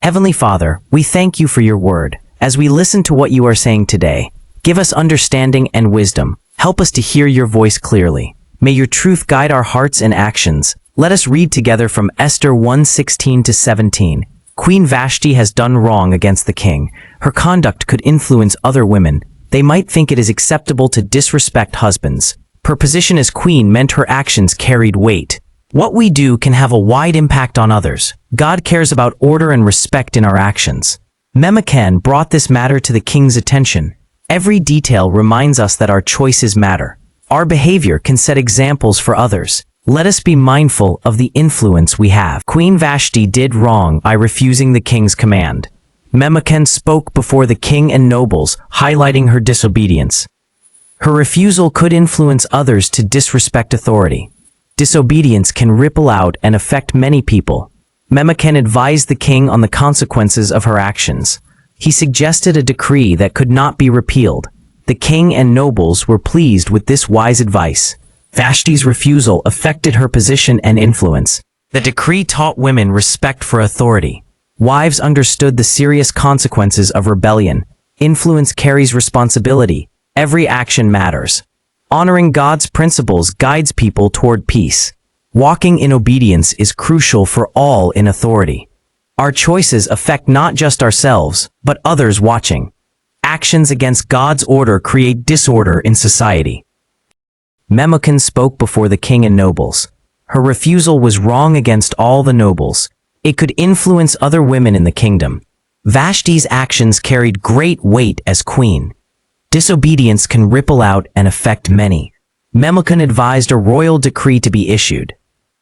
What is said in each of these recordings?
Heavenly Father, we thank you for your word. As we listen to what you are saying today, give us understanding and wisdom. Help us to hear your voice clearly. May your truth guide our hearts and actions. Let us read together from Esther 1:16-17. Queen Vashti has done wrong against the king. Her conduct could influence other women. They might think it is acceptable to disrespect husbands. Her position as queen meant her actions carried weight. What we do can have a wide impact on others. God cares about order and respect in our actions. Memucan brought this matter to the king's attention. Every detail reminds us that our choices matter. Our behavior can set examples for others. Let us be mindful of the influence we have. Queen Vashti did wrong by refusing the king's command. Memucan spoke before the king and nobles, highlighting her disobedience. Her refusal could influence others to disrespect authority. Disobedience can ripple out and affect many people. Memucan advised the king on the consequences of her actions. He suggested a decree that could not be repealed. The king and nobles were pleased with this wise advice. Vashti's refusal affected her position and influence. The decree taught women respect for authority. Wives understood the serious consequences of rebellion. Influence carries responsibility. Every action matters. Honoring God's principles guides people toward peace. Walking in obedience is crucial for all in authority. Our choices affect not just ourselves, but others watching. Actions against God's order create disorder in society. Memucan spoke before the king and nobles. Her refusal was wrong against all the nobles. It could influence other women in the kingdom. Vashti's actions carried great weight as queen. Disobedience can ripple out and affect many. Memucan advised a royal decree to be issued.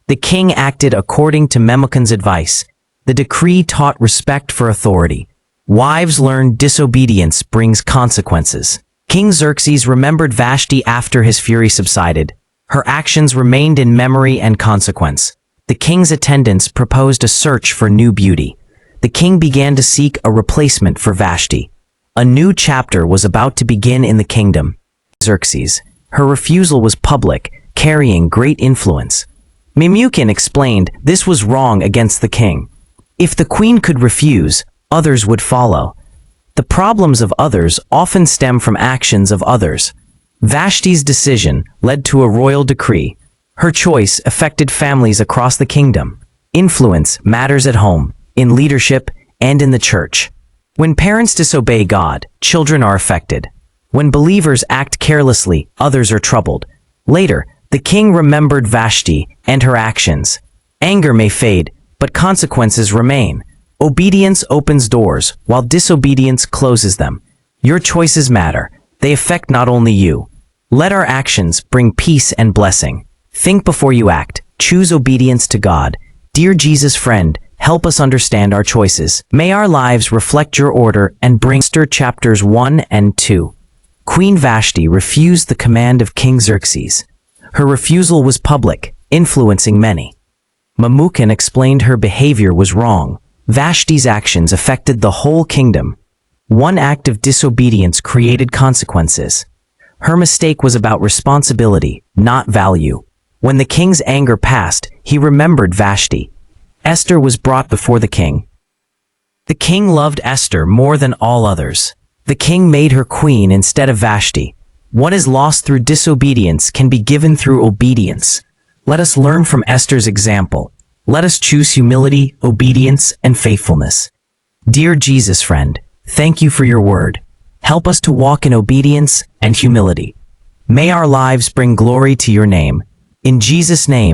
The king acted according to Memucan's advice. The decree taught respect for authority. Wives learned disobedience brings consequences. King Xerxes remembered Vashti after his fury subsided. Her actions remained in memory and consequence. The king's attendants proposed a search for new beauty. The king began to seek a replacement for Vashti. A new chapter was about to begin in the kingdom. Xerxes. Her refusal was public, carrying great influence. Memucan explained this was wrong against the king. If the queen could refuse, others would follow. The problems of others often stem from actions of others. Vashti's decision led to a royal decree. Her choice affected families across the kingdom. Influence matters at home, in leadership, and in the church. When parents disobey God, children are affected. When believers act carelessly, others are troubled. Later, the king remembered Vashti and her actions. Anger may fade, but consequences remain. Obedience opens doors, while disobedience closes them. Your choices matter. They affect not only you. Let our actions bring peace and blessing. Think before you act. Choose obedience to God. Dear Jesus friend, help us understand our choices. May our lives reflect your order and bring Esther chapters 1 and 2. Queen Vashti refused the command of King Xerxes. Her refusal was public, influencing many. Memucan explained her behavior was wrong. Vashti's actions affected the whole kingdom. One act of disobedience created consequences. Her mistake was about responsibility, not value. When the king's anger passed, he remembered Vashti. Esther was brought before the king. The king loved Esther more than all others. The king made her queen instead of Vashti. What is lost through disobedience can be given through obedience. Let us learn from Esther's example. Let us choose humility, obedience, and faithfulness. Dear Jesus friend, thank you for your word. Help us to walk in obedience and humility. May our lives bring glory to your name. In Jesus' name,